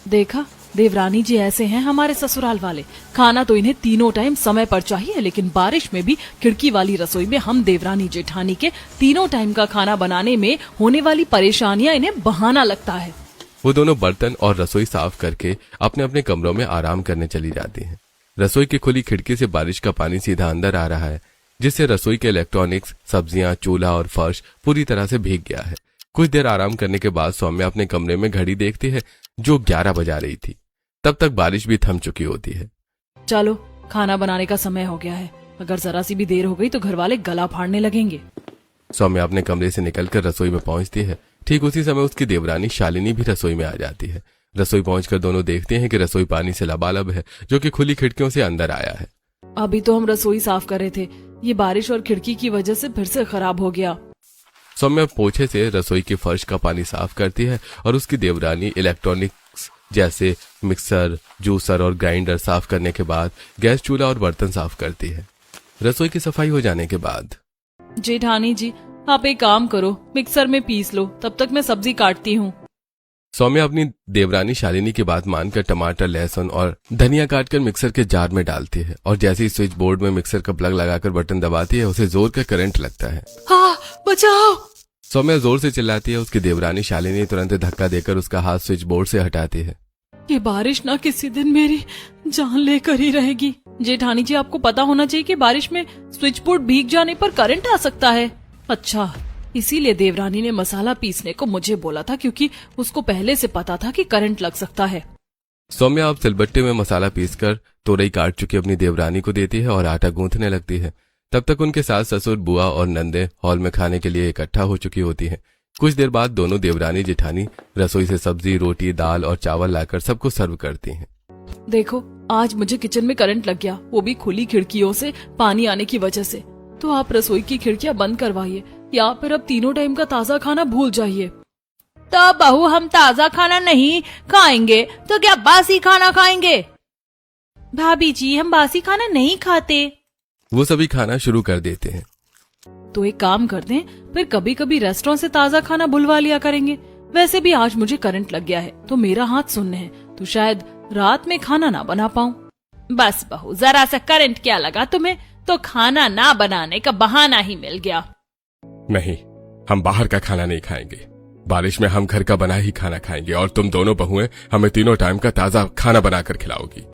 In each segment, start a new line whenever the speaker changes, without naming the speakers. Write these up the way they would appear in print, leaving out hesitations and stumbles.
देखा, देवरानी जी ऐसे हैं हमारे ससुराल वाले। खाना तो इन्हें तीनों टाइम समय पर चाहिए, लेकिन बारिश में भी खिड़की वाली रसोई में हम देवरानी जेठानी के तीनों टाइम का खाना बनाने में होने वाली परेशानियां इन्हें बहाना लगता है।
वो दोनों बर्तन और रसोई साफ करके अपने अपने कमरों में आराम करने चली जाती हैं। रसोई की खुली खिड़की से बारिश का पानी सीधा अंदर आ रहा है, जिससे रसोई के इलेक्ट्रॉनिक्स, सब्जियां, चूल्हा और फर्श पूरी तरह से भीग गया है। कुछ देर आराम करने के बाद सौम्या अपने कमरे में घड़ी देखती है जो 11 बजा रही थी। तब तक बारिश भी थम चुकी होती है।
चलो, खाना बनाने का समय हो गया है। अगर जरा सी भी देर हो गई तो घर वाले गला फाड़ने लगेंगे।
सौम्या अपने कमरे से निकलकर रसोई में पहुंचती है। ठीक उसी समय उसकी देवरानी शालिनी भी रसोई में आ जाती है। रसोई पहुंचकर दोनों देखते हैं कि रसोई पानी से लबालब है, जो कि खुली खिड़कियों से अंदर आया है।
अभी तो हम रसोई साफ कर रहे थे, ये बारिश और खिड़की की वजह से फिर से खराब हो गया।
सौम्या पोछे से रसोई के फर्श का पानी साफ करती है और उसकी देवरानी इलेक्ट्रॉनिक्स जैसे मिक्सर, जूसर और ग्राइंडर साफ करने के बाद गैस, चूल्हा और बर्तन साफ करती है। रसोई की सफाई हो जाने के बाद
जेठानी जी, आप एक काम करो, मिक्सर में पीस लो, तब तक मैं सब्जी काटती हूँ।
सौम्या अपनी देवरानी शालिनी की बात मानकर टमाटर, लहसुन और धनिया काटकर मिक्सर के जार में डालती है और जैसे ही स्विच बोर्ड में मिक्सर का प्लग लगाकर बटन दबाती है, उसे जोर का करंट लगता है।
हाँ, बचाओ!
सौम्या जोर से चिल्लाती है। उसकी देवरानी शालिनी तुरंत धक्का देकर उसका हाथ स्विच बोर्ड से हटाती है।
ये बारिश ना किसी दिन मेरी जान लेकर ही रहेगी। जेठानी जी, आपको पता होना चाहिए कि बारिश में स्विच बोर्ड भीग जाने पर करंट आ सकता है। अच्छा, इसीलिए देवरानी ने मसाला पीसने को मुझे बोला था, क्योंकि उसको पहले से पता था कि करंट लग सकता है।
सौम्या अब सिलबट्टे में मसाला पीसकर तोरई काट चुकी अपनी देवरानी को देती है और आटा गूंथने लगती है। तब तक उनके सास, ससुर, बुआ और नंदे हॉल में खाने के लिए इकट्ठा हो चुकी होती हैं। कुछ देर बाद दोनों देवरानी जेठानी रसोई से सब्जी, रोटी, दाल और चावल लाकर सबको सर्व करती हैं।
देखो, आज मुझे किचन में करंट लग गया, वो भी खुली खिड़कियों से पानी आने की वजह से। तो आप रसोई की खिड़कियां बंद करवाइए या फिर अब तीनों टाइम का ताजा खाना भूल जाइए।
तो बहू, हम ताजा खाना नहीं खाएंगे तो क्या बासी खाना खाएंगे? भाभी जी, हम बासी खाना नहीं खाते।
वो सभी खाना शुरू कर देते हैं।
तो एक काम करते हैं, फिर कभी कभी रेस्टोरेंट से ताजा खाना बुलवा लिया करेंगे। वैसे भी आज मुझे करंट लग गया है तो मेरा हाथ सुनने है, तो शायद रात में खाना ना बना पाऊं।
बस बहू, जरा सा करंट क्या लगा तुम्हें तो खाना ना बनाने का बहाना ही मिल गया।
नहीं, हम बाहर का खाना नहीं खाएंगे। बारिश में हम घर का बना ही खाना खाएंगे और तुम दोनों बहुएं हमें तीनों टाइम का ताजा खाना बनाकर खिलाओगी।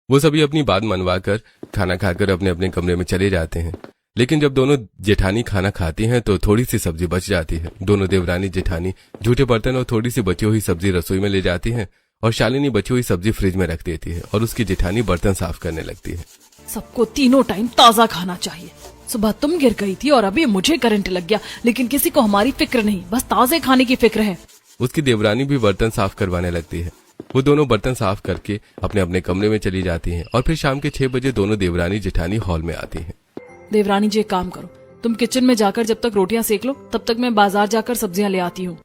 वो सभी अपनी बात मनवाकर खाना खाकर अपने अपने कमरे में चले जाते हैं। लेकिन जब दोनों जेठानी खाना खाती हैं तो थोड़ी सी सब्जी बच जाती है। दोनों देवरानी जेठानी जूठे बर्तन और थोड़ी सी बची हुई सब्जी रसोई में ले जाती हैं और शालिनी बची हुई सब्जी फ्रिज में रख देती है और उसकी जेठानी बर्तन साफ करने लगती है।
सबको तीनों टाइम ताजा खाना चाहिए। सुबह तुम गिर गई थी और अभी मुझे करंट लग गया, लेकिन किसी को हमारी फिक्र नहीं, बस ताजे खाने की फिक्र है।
उसकी देवरानी भी बर्तन साफ करवाने लगती है। वो दोनों बर्तन साफ करके अपने अपने कमरे में चली जाती हैं और फिर शाम के 6 बजे दोनों देवरानी जेठानी हॉल में आती हैं।
देवरानी जी, एक काम करो, तुम किचन में जाकर जब तक रोटियां सेक लो, तब तक मैं बाजार जाकर सब्जियां ले आती हूँ।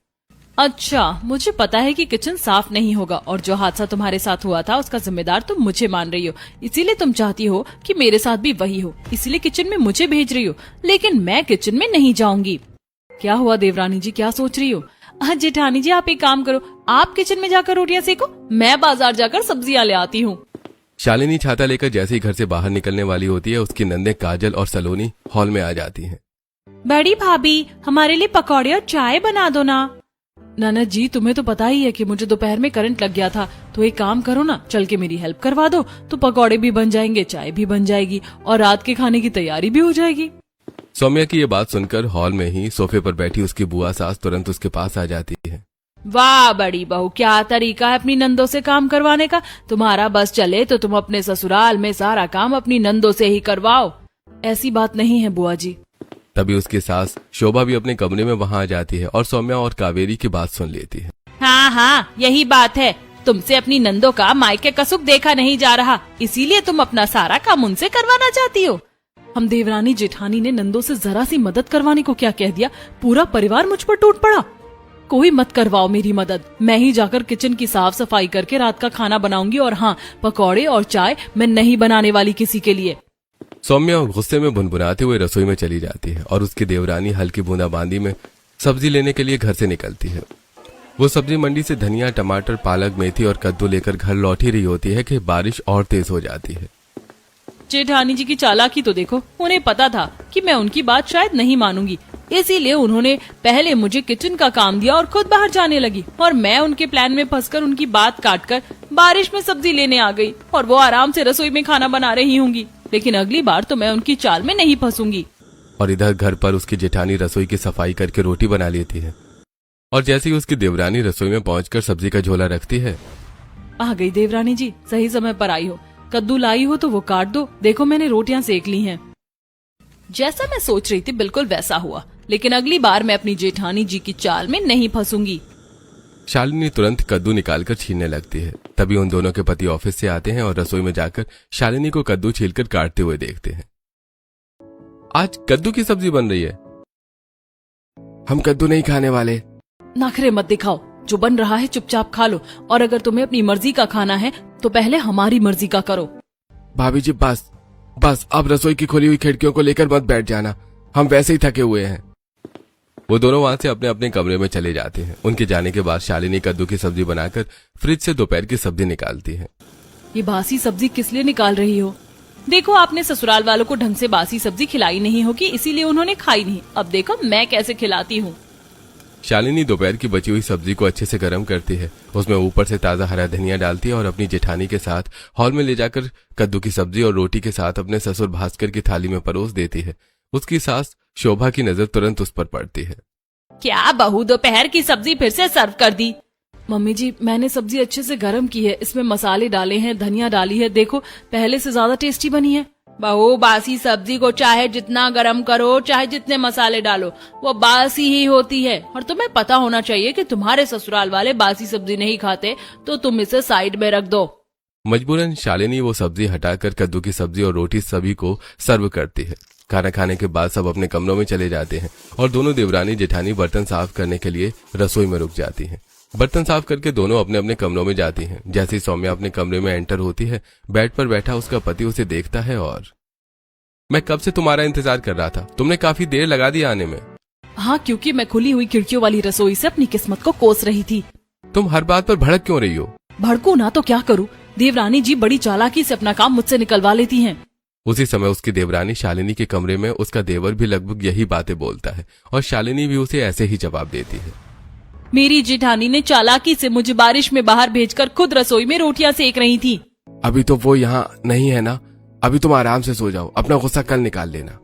अच्छा, मुझे पता है कि किचन साफ नहीं होगा और जो हादसा तुम्हारे साथ हुआ था उसका जिम्मेदार तुम मुझे मान रही हो, इसीलिए तुम चाहती हो कि मेरे साथ भी वही हो, इसीलिए किचन में मुझे भेज रही हो। लेकिन मैं किचन में नहीं जाऊंगी।
क्या हुआ देवरानी जी, क्या सोच रही हो?
जेठानी जी, आप एक काम करो, आप किचन में जाकर रोटियां सेको, मैं बाजार जाकर सब्जियां ले आती हूँ।
शालिनी छाता लेकर जैसे ही घर से बाहर निकलने वाली होती है, उसकी नंदे काजल और सलोनी हॉल में आ जाती हैं।
बड़ी भाभी, हमारे लिए पकौड़े और चाय बना दो ना।
ननद जी, तुम्हें तो पता ही है कि मुझे दोपहर में करंट लग गया था, तो एक काम करो ना, चल के मेरी हेल्प करवा दो, तो पकौड़े भी बन जाएंगे, चाय भी बन जाएगी और रात के खाने की तैयारी भी हो जाएगी।
सौम्या की ये बात सुनकर हॉल में ही सोफे पर बैठी उसकी बुआ सास तुरंत उसके पास आ जाती है।
वाह बड़ी बहू, क्या तरीका है अपनी नंदों से काम करवाने का। तुम्हारा बस चले तो तुम अपने ससुराल में सारा काम अपनी नंदों से ही करवाओ।
ऐसी बात नहीं है बुआ जी।
तभी उसकी सास शोभा भी अपने कमरे में वहाँ आ जाती है और सौम्या और कावेरी की बात सुन लेती है।
हाँ हाँ, यही बात है, तुमसे अपनी नंदों का मायके का सुख देखा नहीं जा रहा, इसीलिए तुम अपना सारा काम उनसे करवाना चाहती हो।
हम देवरानी जेठानी ने नंदों से जरा सी मदद करवाने को क्या कह दिया, पूरा परिवार मुझ पर टूट पड़ा। कोई मत करवाओ मेरी मदद, मैं ही जाकर किचन की साफ सफाई करके रात का खाना बनाऊंगी। और हाँ, पकौड़े और चाय मैं नहीं बनाने वाली किसी के लिए।
सौम्या गुस्से में भुनभुनाते हुए रसोई में चली जाती है और उसकी देवरानी हल्की बूंदाबांदी में सब्जी लेने के लिए घर से निकलती है। वो सब्जी मंडी से धनिया, टमाटर, पालक, मेथी और कद्दू लेकर घर लौट ही रही होती है कि बारिश और तेज हो जाती है।
जेठानी जी की चालाकी तो देखो, उन्हें पता था कि मैं उनकी बात शायद नहीं मानूंगी, इसीलिए उन्होंने पहले मुझे किचन का काम दिया और खुद बाहर जाने लगी, और मैं उनके प्लान में फंसकर उनकी बात काटकर बारिश में सब्जी लेने आ गई और वो आराम से रसोई में खाना बना रही होंगी। लेकिन अगली बार तो मैं उनकी चाल में नहीं फंसूंगी।
और इधर घर पर उसकी जेठानी रसोई की सफाई करके रोटी बना लेती है, और जैसे ही उसकी देवरानी रसोई में पहुंचकर सब्जी का झोला रखती है।
आ गई देवरानी जी, सही समय पर आई हो। कद्दू लाई हो तो वो काट दो, देखो मैंने रोटियां सेक ली हैं। जैसा मैं सोच रही थी बिल्कुल वैसा हुआ, लेकिन अगली बार मैं अपनी जेठानी जी की चाल में नहीं फंसूंगी।
शालिनी तुरंत कद्दू निकालकर छीलने लगती है। तभी उन दोनों के पति ऑफिस से आते हैं और रसोई में जाकर शालिनी को कद्दू छीलकर काटते हुए देखते हैं। आज कद्दू की सब्जी बन रही है। हम कद्दू नहीं खाने वाले।
नखरे मत दिखाओ, जो बन रहा है चुपचाप खा लो, और अगर तुम्हें अपनी मर्जी का खाना है तो पहले हमारी मर्जी का करो।
भाभी जी बस बस, अब रसोई की खुली हुई खिड़कियों को लेकर मत बैठ जाना, हम वैसे ही थके हुए हैं। वो दोनों वहां से अपने अपने कमरे में चले जाते हैं। उनके जाने के बाद शालिनी कद्दू की सब्जी बनाकर फ्रिज से दोपहर की सब्जी निकालती है।
ये बासी सब्जी किस लिए निकाल रही हो? देखो, आपने ससुराल वालों को ढंग से बासी सब्जी खिलाई नहीं होगी, इसीलिए उन्होंने खाई नहीं। अब देखो मैं कैसे खिलाती हूँ।
शालिनी दोपहर की बची हुई सब्जी को अच्छे से गर्म करती है, उसमें ऊपर से ताजा हरा धनिया डालती है और अपनी जेठानी के साथ हॉल में ले जाकर कद्दू की सब्जी और रोटी के साथ अपने ससुर भास्कर की थाली में परोस देती है। उसकी सास शोभा की नजर तुरंत उस पर पड़ती है।
क्या बहू, दोपहर की सब्जी फिर से सर्व कर दी? मम्मी जी, मैंने सब्जी अच्छे से गर्म की है, इसमें मसाले डाले हैं, धनिया डाली है, देखो पहले से ज्यादा टेस्टी बनी है। बहू, बासी सब्जी को चाहे जितना गरम करो, चाहे जितने मसाले डालो, वो बासी ही होती है। और तुम्हें पता होना चाहिए कि तुम्हारे ससुराल वाले बासी सब्जी नहीं खाते, तो तुम इसे साइड में रख दो।
मजबूरन शालिनी वो सब्जी हटाकर कद्दू की सब्जी और रोटी सभी को सर्व करती है। खाना खाने के बाद सब अपने कमरों में चले जाते हैं और दोनों देवरानी जेठानी बर्तन साफ करने के लिए रसोई में रुक जाती हैं। बर्तन साफ करके दोनों अपने अपने कमरों में जाती हैं। जैसे ही सौम्या अपने कमरे में एंटर होती है, बेड पर बैठा उसका पति उसे देखता है और मैं कब से तुम्हारा इंतजार कर रहा था, तुमने काफी देर लगा दी आने में।
हाँ, क्योंकि मैं खुली हुई खिड़कियों वाली रसोई से अपनी किस्मत को कोस रही थी।
तुम हर बात पर भड़क क्यों रही हो?
भड़कू ना तो क्या करूँ, देवरानी जी बड़ी चालाकी से अपना काम मुझसे निकलवा लेती हैं।
उसी समय उसकी देवरानी शालिनी के कमरे में उसका देवर भी लगभग यही बातें बोलता है और शालिनी भी उसे ऐसे ही जवाब देती है।
मेरी जेठानी ने चालाकी से मुझे बारिश में बाहर भेजकर खुद रसोई में रोटियां सेक रही थी।
अभी तो वो यहाँ नहीं है ना, अभी तुम आराम से सो जाओ, अपना गुस्सा कल निकाल लेना।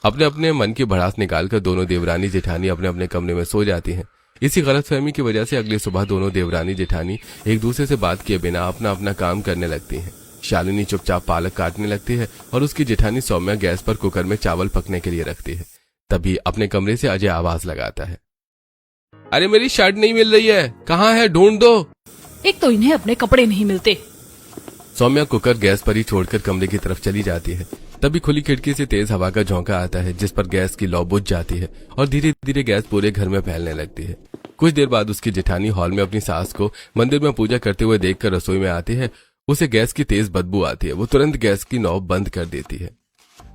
अपने अपने मन की भड़ास निकालकर दोनों देवरानी जेठानी अपने अपने कमरे में सो जाती हैं। इसी गलतफहमी की वजह से अगली सुबह दोनों देवरानी जेठानी एक दूसरे से बात किए बिना अपना अपना काम करने लगती हैं। शालिनी चुपचाप पालक काटने लगती है और उसकी जेठानी सौम्या गैस पर कुकर में चावल पकने के लिए रखती है। तभी अपने कमरे से अजय आवाज लगाता है, अरे मेरी शर्ट नहीं मिल रही है, कहाँ है, ढूंढ दो।
एक तो इन्हें अपने कपड़े नहीं मिलते।
सौम्या कुकर गैस पर ही छोड़कर कमरे की तरफ चली जाती है। तभी खुली खिड़की से तेज हवा का झोंका आता है, जिस पर गैस की लौ बुझ जाती है और धीरे धीरे गैस पूरे घर में फैलने लगती है। कुछ देर बाद उसकी जेठानी हॉल में अपनी सास को मंदिर में पूजा करते हुए देखकर रसोई में आती है। उसे गैस की तेज बदबू आती है। वो तुरंत गैस की नॉब बंद कर देती है।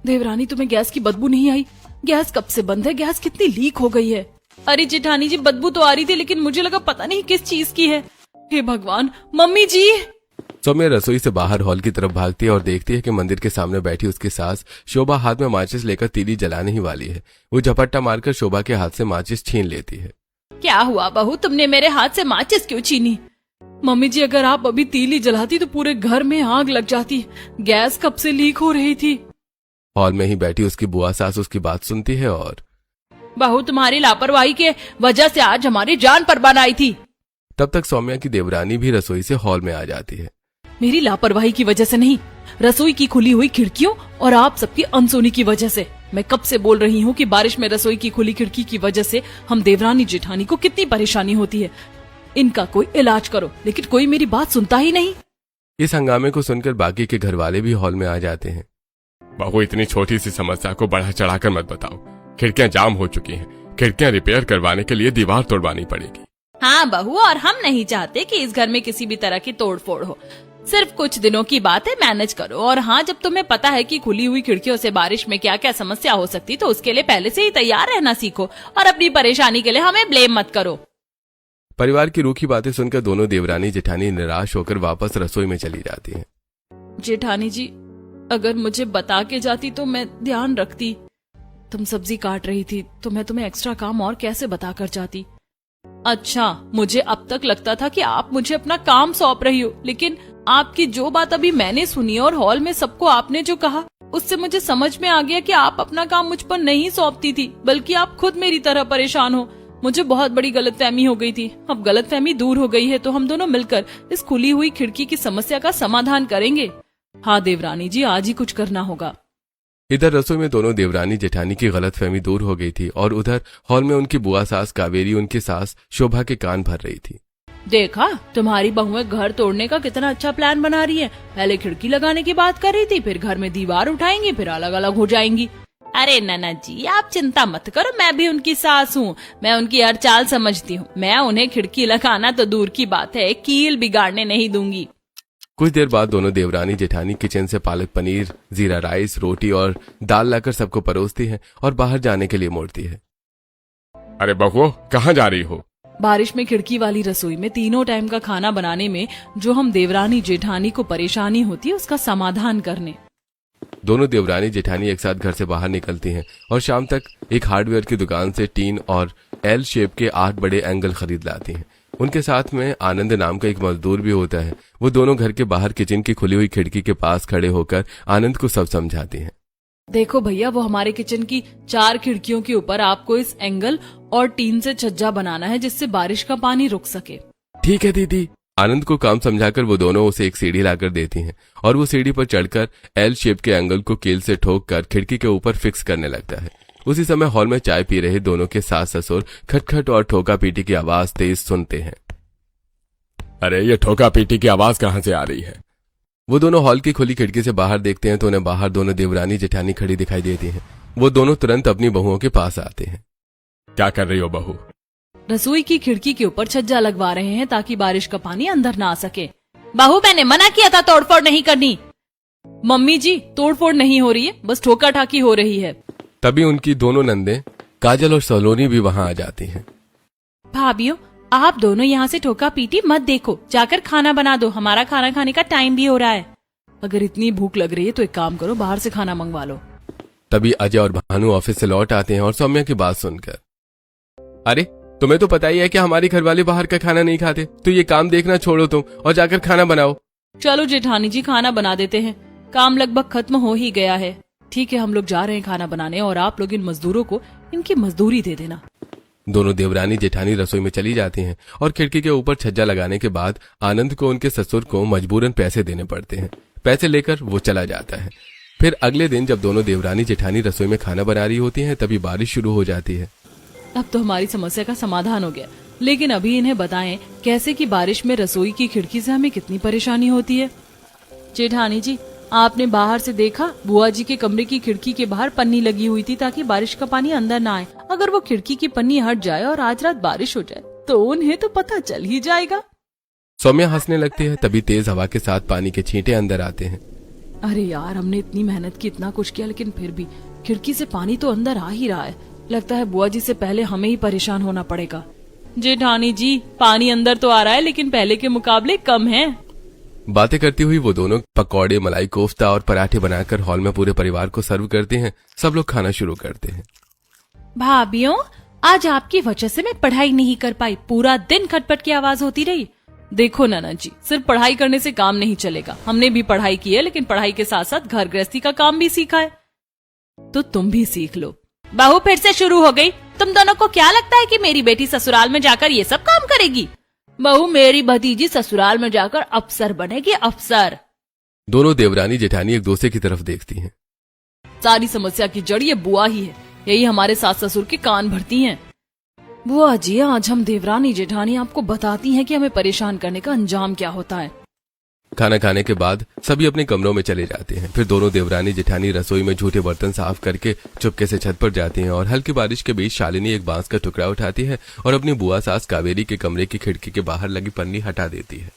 देवरानी, तुम्हें गैस की बदबू नहीं आई? गैस कब से बंद है? गैस कितनी लीक हो गई है। अरे जेठानी जी, बदबू तो आ रही थी, लेकिन मुझे लगा पता नहीं किस चीज की है। हे भगवान, मम्मी जी।
सौम्या रसोई से बाहर हॉल की तरफ भागती है और देखती है कि मंदिर के सामने बैठी उसकी सास शोभा हाथ में माचिस लेकर तीली जलाने ही वाली है। वो झपट्टा मारकर शोभा के हाथ से माचिस छीन लेती है।
क्या हुआ बहू, तुमने मेरे हाथ से माचिस क्यों छीनी? मम्मी जी, अगर आप अभी तीली जलाती तो पूरे घर में आग लग जाती। गैस कब से लीक हो रही थी।
हॉल में ही बैठी उसकी बुआ सास उसकी बात सुनती है और
बहू, तुम्हारी लापरवाही के वजह से आज हमारी जान परवान आई थी।
तब तक सौम्या की देवरानी भी रसोई से हॉल में आ जाती है।
मेरी लापरवाही की वजह से नहीं, रसोई की खुली हुई खिड़कियों और आप सबकी अनसुनी की वजह से। मैं कब से बोल रही हूँ कि बारिश में रसोई की खुली खिड़की की वजह से हम देवरानी जेठानी को कितनी परेशानी होती है। इनका कोई इलाज करो, लेकिन कोई मेरी बात सुनता ही नहीं।
इस हंगामे को सुनकर बाकी के घर वाले भी हॉल में आ जाते हैं। बहू, इतनी छोटी सी समस्या को बढ़ा चढ़ाकर मत बताओ। खिड़कियां जाम हो चुकी हैं। खिड़कियां रिपेयर करवाने के लिए दीवार तोड़वानी पड़ेगी।
हाँ बहू, और हम नहीं चाहते कि इस घर में किसी भी तरह की तोड़फोड़ हो। सिर्फ कुछ दिनों की बात है, मैनेज करो। और हाँ, जब तुम्हें पता है कि खुली हुई खिड़कियों से बारिश में क्या क्या समस्या हो सकती, तो उसके लिए पहले से ही तैयार रहना सीखो और अपनी परेशानी के लिए हमें ब्लेम मत करो।
परिवार की रूखी बातें सुनकर दोनों देवरानी जेठानी निराश होकर वापस रसोई में चली जाती हैं।
जेठानी जी, अगर मुझे बता के जाती तो मैं ध्यान रखती। तुम सब्जी काट रही थी तो मैं तुम्हें एक्स्ट्रा काम और कैसे बता कर जाती। अच्छा, मुझे अब तक लगता था कि आप मुझे अपना काम सौंप रही हो, लेकिन आपकी जो बात अभी मैंने सुनी और हॉल में सबको आपने जो कहा, उससे मुझे समझ में आ गया कि आप अपना काम मुझ पर नहीं सौंपती थी, बल्कि आप खुद मेरी तरह परेशान हो। मुझे बहुत बड़ी गलतफहमी हो गई थी। अब गलतफहमी दूर हो गई है तो हम दोनों मिलकर इस खुली हुई खिड़की की समस्या का समाधान करेंगे। हाँ देवरानी जी, आज ही कुछ करना होगा।
इधर रसोई में दोनों देवरानी जेठानी की गलतफहमी दूर हो गई थी और उधर हॉल में उनकी बुआ सास कावेरी उनकी सास शोभा के कान भर रही थी।
देखा, तुम्हारी बहुएं घर तोड़ने का कितना अच्छा प्लान बना रही है। पहले खिड़की लगाने की बात कर रही थी, फिर घर में दीवार उठाएंगी, फिर अलग अलग हो जाएंगी। अरे नैना जी, आप चिंता मत करो, मैं भी उनकी सास हूँ, मैं उनकी हर चाल समझती हूँ। मैं उन्हें खिड़की लगाना तो दूर की बात है, कील बिगाड़ने नहीं दूंगी।
कुछ देर बाद दोनों देवरानी जेठानी किचन से पालक पनीर, जीरा राइस, रोटी और दाल लाकर सबको परोसती है और बाहर जाने के लिए मोड़ती है। अरे बहू, कहाँ जा रही हो?
बारिश में खिड़की वाली रसोई में तीनों टाइम का खाना बनाने में जो हम देवरानी जेठानी को परेशानी होती है, उसका समाधान करने।
दोनों देवरानी जेठानी एक साथ घर से बाहर निकलती हैं और शाम तक एक हार्डवेयर की दुकान से टीन और एल शेप के 8 बड़े एंगल खरीद लाती हैं। उनके साथ में आनंद नाम का एक मजदूर भी होता है। वो दोनों घर के बाहर किचन की खुली हुई खिड़की के पास खड़े होकर आनंद को सब समझाती हैं।
देखो भैया, वो हमारे किचन की 4 खिड़कियों के ऊपर आपको इस एंगल और टीन से छज्जा बनाना है, जिससे बारिश का पानी रुक सके।
ठीक है दीदी। आनंद को काम समझाकर वो दोनों उसे एक सीढ़ी लाकर देती हैं और वो सीढ़ी पर चढ़कर एल शेप के एंगल को कील से ठोक कर खिड़की के ऊपर फिक्स करने लगता है। उसी समय हॉल में चाय पी रहे दोनों के सास ससुर खटखट और ठोका पीटी की आवाज तेज सुनते हैं। अरे ये ठोका पीटी की आवाज कहाँ से आ रही है? वो दोनों हॉल की खुली खिड़की से बाहर देखते हैं तो उन्हें बाहर दोनों देवरानी जेठानी खड़ी दिखाई देती हैं। वो दोनों तुरंत अपनी बहुओं के पास आते हैं। क्या कर रही हो बहू?
रसोई की खिड़की के ऊपर छज्जा लगवा रहे हैं ताकि बारिश का पानी अंदर ना आ सके। बहू, मैंने मना किया था तोड़फोड़ नहीं करनी। मम्मी जी, तोड़फोड़ नहीं हो रही है, बस ठोका ठाकी हो रही है।
तभी उनकी दोनों नंदे काजल और सलोनी भी वहां आ जाती हैं।
भाभियों, आप दोनों यहाँ से ठोका पीटी मत देखो, जाकर खाना बना दो, हमारा खाना खाने का टाइम भी हो रहा है। अगर इतनी भूख लग रही है तो एक काम करो, बाहर से खाना मंगवा लो।
तभी अजय और भानु ऑफिस से लौट आते हैं और सौम्या की बात सुनकर, अरे तुम्हें तो पता ही है कि हमारी घरवाली बाहर का खाना नहीं खाते, तो ये काम देखना छोड़ो तुम और जाकर खाना बनाओ।
चलो जेठानी जी, खाना बना देते हैं, काम लगभग खत्म हो ही गया है। ठीक है, हम लोग जा रहे हैं खाना बनाने और आप लोग इन मजदूरों को इनकी मजदूरी दे देना।
दोनों देवरानी जेठानी रसोई में चली जाती हैं और खिड़की के ऊपर छज्जा लगाने के बाद आनंद को उनके ससुर को मजबूरन पैसे देने पड़ते हैं। पैसे लेकर वो चला जाता है। फिर अगले दिन जब दोनों देवरानी जेठानी रसोई में खाना बना रही होती हैं, तभी बारिश शुरू हो जाती है।
अब तो हमारी समस्या का समाधान हो गया, लेकिन अभी इन्हें बताएं कैसे कि बारिश में रसोई की खिड़की से हमें कितनी परेशानी होती है। जेठानी जी, आपने बाहर से देखा, बुआ जी के कमरे की खिड़की के बाहर पन्नी लगी हुई थी ताकि बारिश का पानी अंदर ना आए। अगर वो खिड़की की पन्नी हट जाए और आज रात बारिश हो जाए तो उन्हें तो पता चल ही जाएगा।
सौम्या हंसने लगती है। तभी तेज हवा के साथ पानी के छींटे अंदर आते हैं।
अरे यार, हमने इतनी मेहनत की, इतना कुछ किया, लेकिन फिर भी खिड़की से पानी तो अंदर आ ही रहा है। लगता है बुआ जी से पहले हमें ही परेशान होना पड़ेगा। जेठानी जी, पानी अंदर तो आ रहा है, लेकिन पहले के मुकाबले कम है।
बातें करती हुई वो दोनों पकौड़े, मलाई कोफ्ता और पराठे बनाकर हॉल में पूरे परिवार को सर्व करते हैं। सब लोग खाना शुरू करते हैं।
भाभियों, आज आपकी वजह से मैं पढ़ाई नहीं कर पाई, पूरा दिन खटपट की आवाज होती रही। देखो नाना जी, सिर्फ पढ़ाई करने से काम नहीं चलेगा। हमने भी पढ़ाई की है, लेकिन पढ़ाई के साथ साथ घर गृहस्थी का काम भी सीखा है, तो तुम भी सीख लो। बहू फिर से शुरू हो गई। तुम दोनों को क्या लगता है कि मेरी बेटी ससुराल में जाकर ये सब काम करेगी? बहू, मेरी भतीजी ससुराल में जाकर अफसर बनेगी, अफसर।
दोनों देवरानी जेठानी एक दूसरे की तरफ देखती हैं।
सारी समस्या की जड़ ये बुआ ही है, यही हमारे सास ससुर के कान भरती हैं। बुआ जी, आज हम देवरानी जेठानी आपको बताती हैं कि हमें परेशान करने का अंजाम क्या होता है।
खाना खाने के बाद सभी अपने कमरों में चले जाते हैं। फिर दोनों देवरानी जेठानी रसोई में झूठे बर्तन साफ करके चुपके से छत पर जाती हैं और हल्की बारिश के बीच शालिनी एक बांस का टुकड़ा उठाती है और अपनी बुआ सास कावेरी के कमरे की खिड़की के बाहर लगी पन्नी हटा देती है।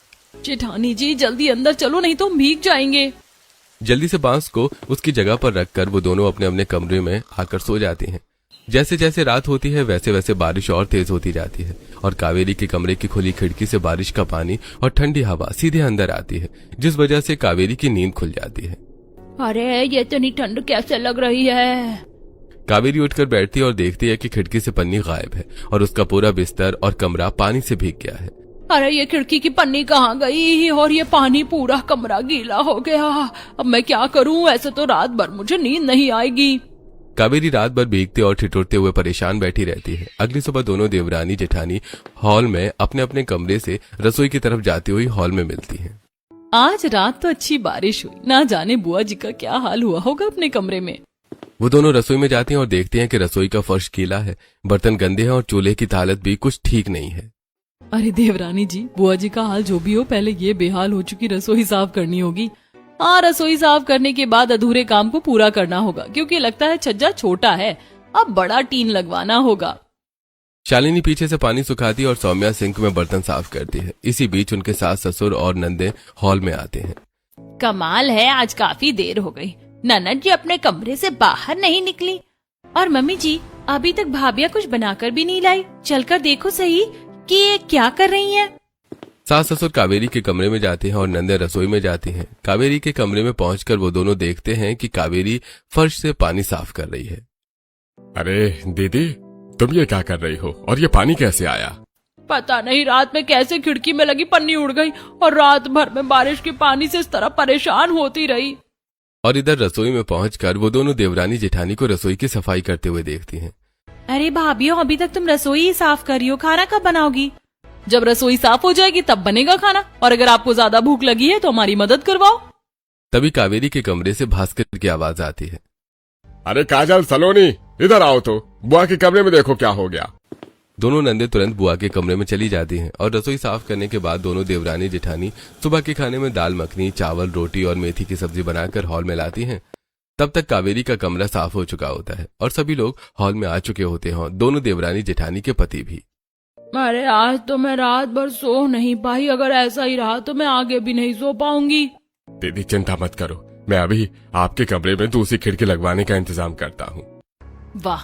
जेठानी जी, जल्दी अंदर चलो, नहीं तो हम भीग जाएंगे।
जल्दी से बांस को उसकी जगह पर रखकर वो दोनों अपने अपने कमरे में आकर सो जाती हैं। जैसे जैसे रात होती है वैसे वैसे बारिश और तेज होती जाती है और कावेरी के कमरे की खुली खिड़की से बारिश का पानी और ठंडी हवा सीधे अंदर आती है, जिस वजह से कावेरी की नींद खुल जाती है।
अरे ये इतनी ठंड कैसे लग रही है।
कावेरी उठकर बैठती है और देखती है कि खिड़की से पन्नी गायब है और उसका पूरा बिस्तर और कमरा पानी से भीग गया है।
अरे ये खिड़की की पन्नी कहाँ गई और ये पानी पूरा कमरा गीला हो गया। अब मैं क्या करूं, ऐसे तो रात भर मुझे नींद नहीं आएगी।
कावेरी रात भर भीगते और ठिठुरते हुए परेशान बैठी रहती है। अगली सुबह दोनों देवरानी जेठानी हॉल में अपने अपने कमरे से रसोई की तरफ जाती हुई हॉल में मिलती हैं।
आज रात तो अच्छी बारिश हुई, ना जाने बुआ जी का क्या हाल हुआ होगा अपने कमरे में।
वो दोनों रसोई में जाती हैं और देखती हैं कि रसोई का फर्श गीला है, बर्तन गंदे हैं और चूल्हे की हालत भी कुछ ठीक नहीं है।
अरे देवरानी जी, बुआ जी का हाल जो भी हो, पहले ये बेहाल हो चुकी रसोई साफ करनी होगी। हाँ, रसोई साफ करने के बाद अधूरे काम को पूरा करना होगा, क्योंकि लगता है छज्जा छोटा है, अब बड़ा टीन लगवाना होगा।
शालिनी पीछे से पानी सुखाती और सौम्या सिंक में बर्तन साफ करती है। इसी बीच उनके सास ससुर और नंदे हॉल में आते हैं।
कमाल है, आज काफी देर हो गई। ननद जी अपने कमरे से बाहर नहीं निकली। और मम्मी जी अभी तक भाभिया कुछ बनाकर भी नहीं लाई। चलकर देखो सही कि ये क्या कर रही हैं।
सास ससुर कावेरी के कमरे में जाते हैं और नंदे रसोई में जाती हैं। कावेरी के कमरे में पहुंचकर वो दोनों देखते हैं कि कावेरी फर्श से पानी साफ कर रही है।
अरे दीदी, तुम ये क्या कर रही हो और ये पानी कैसे आया?
पता नहीं रात में कैसे खिड़की में लगी पन्नी उड़ गई और रात भर में बारिश के पानी से इस तरह परेशान होती रही।
और इधर रसोई में पहुंचकर वो दोनों देवरानी जेठानी को रसोई की सफाई करते हुए देखती हैं।
अरे भाभियों, अभी तक तुम रसोई ही साफ कर रही हो, खाना कब बनाओगी?
जब रसोई साफ हो जाएगी तब बनेगा खाना, और अगर आपको ज्यादा भूख लगी है तो हमारी मदद करवाओ।
तभी कावेरी के कमरे से भास्कर की आवाज आती है।
अरे काजल, सलोनी, इधर आओ तो, बुआ के कमरे में देखो क्या हो गया।
दोनों नंदे तुरंत बुआ के कमरे में चली जाती हैं और रसोई साफ करने के बाद दोनों देवरानी जेठानी सुबह के खाने में दाल मखनी, चावल, रोटी और मेथी की सब्जी बनाकर हॉल में लाती हैं। तब तक कावेरी का कमरा साफ हो चुका होता है और सभी लोग हॉल में आ चुके होते हैं, दोनों देवरानी जेठानी के पति भी।
अरे आज तो मैं रात भर सो नहीं पाई, अगर ऐसा ही रहा तो मैं आगे भी नहीं सो पाऊंगी।
दीदी चिंता मत करो, मैं अभी आपके कमरे में दूसरी खिड़की लगवाने का इंतजाम करता हूँ।
वाह,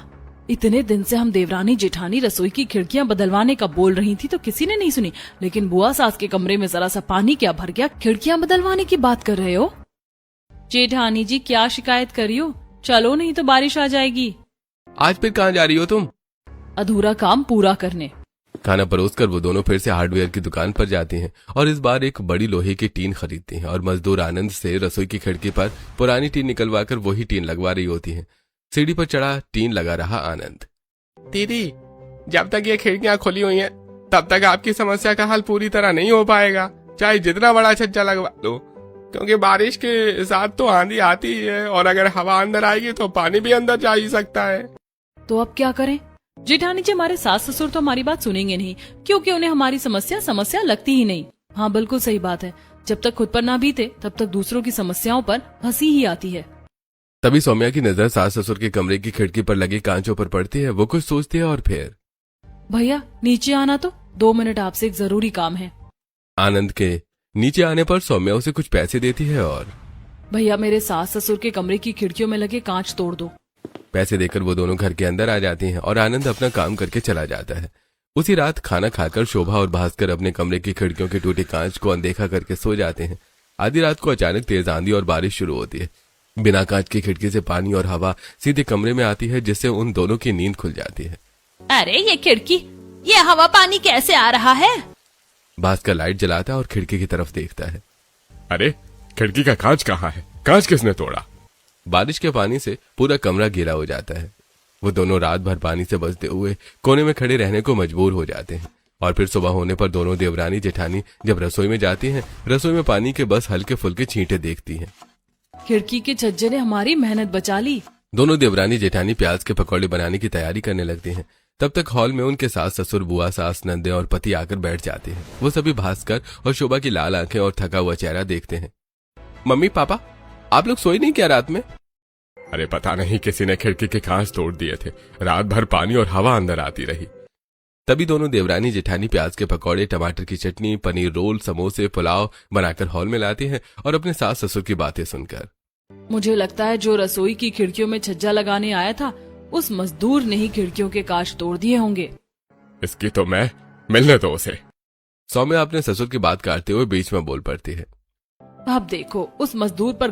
इतने दिन से हम देवरानी जेठानी रसोई की खिड़कियां बदलवाने का बोल रही थी तो किसी ने नहीं सुनी, लेकिन बुआ सास के कमरे में जरा सा पानी क्या भर गया, खिड़कियां बदलवाने की बात कर रहे हो। जेठानी जी क्या शिकायत कर रही हो? चलो नहीं तो बारिश आ जाएगी।
आज फिर कहाँ जा रही हो तुम?
अधूरा काम पूरा करने।
खाना परोसकर वो दोनों फिर से हार्डवेयर की दुकान पर जाती हैं और इस बार एक बड़ी लोहे की टीन खरीदती हैं और मजदूर आनंद से रसोई की खिड़की पर पुरानी टीन निकलवाकर वही टीन लगवा रही होती हैं। सीढ़ी पर चढ़ा टीन लगा रहा आनंद।
दीदी, जब तक ये खिड़कियां खुली हुई हैं तब तक आपकी समस्या का हल पूरी तरह नहीं हो पाएगा, चाहे जितना बड़ा छज्जा लगवा लो, क्योंकि बारिश के साथ तो आंधी आती ही है और अगर हवा अंदर आएगी तो पानी भी अंदर जा ही सकता है।
तो अब क्या करें? जेठानी जी, हमारे सास ससुर तो हमारी बात सुनेंगे नहीं, क्योंकि उन्हें हमारी समस्या लगती ही नहीं। हाँ बिल्कुल सही बात है, जब तक खुद पर ना बीते तब तक दूसरों की समस्याओं पर हंसी ही आती है।
तभी सौम्या की नजर सास ससुर के कमरे की खिड़की पर लगे कांचों पर पड़ती है। वो कुछ सोचती है और फिर,
भैया नीचे आना तो, 2 मिनट आपसे एक जरूरी काम है।
आनंद के नीचे आने पर सौम्या उसे कुछ पैसे देती है और,
भैया मेरे सास ससुर के कमरे की खिड़कियों में लगे कांच तोड़ दो।
पैसे देकर वो दोनों घर के अंदर आ जाती हैं और आनंद अपना काम करके चला जाता है। उसी रात खाना खाकर शोभा और भास्कर अपने कमरे की खिड़कियों के टूटे कांच को अनदेखा करके सो जाते हैं। आधी रात को अचानक तेज आंधी और बारिश शुरू होती है। बिना कांच की खिड़की से पानी और हवा सीधे कमरे में आती है, जिससे उन दोनों की नींद खुल जाती है।
अरे ये खिड़की, ये हवा पानी कैसे आ रहा है?
भास्कर लाइट जलाता है और खिड़की की तरफ देखता है।
अरे खिड़की का कांच कहाँ है? कांच किसने तोड़ा?
बारिश के पानी से पूरा कमरा गीला हो जाता है। वो दोनों रात भर पानी से बचते हुए कोने में खड़े रहने को मजबूर हो जाते हैं। और फिर सुबह होने पर दोनों देवरानी जेठानी जब रसोई में जाती हैं, रसोई में पानी के बस हल्के फुल्के छींटे देखती हैं।
खिड़की के छज्जे ने हमारी मेहनत बचा ली।
दोनों देवरानी जेठानी प्याज के पकौड़े बनाने की तैयारी करने लगती हैं। तब तक हॉल में उनके सास ससुर, बुआ सास, नंदे और पति आकर बैठ जाते हैं। वो सभी भास्कर और शोभा की लाल आंखें और थका हुआ चेहरा देखते हैं।
मम्मी पापा, आप लोग सोई नहीं क्या रात में?
अरे पता नहीं किसी ने खिड़की के कांच तोड़ दिए थे, रात भर पानी और हवा अंदर आती रही।
तभी दोनों देवरानी जेठानी प्याज के पकौड़े, टमाटर की चटनी, पनीर रोल, समोसे, पुलाव बनाकर हॉल में लाती हैं और अपने सास ससुर की बातें सुनकर,
मुझे लगता है जो रसोई की खिड़कियों में छज्जा लगाने आया था
उस मजदूर ने ही खिड़कियों के कांच तोड़ दिए होंगे।
इसकी तो मैं मिलने दो उसे। सौम्या अपने ससुर की बात काटते हुए बीच में बोल पड़ती है।
अब देखो, उस मजदूर पर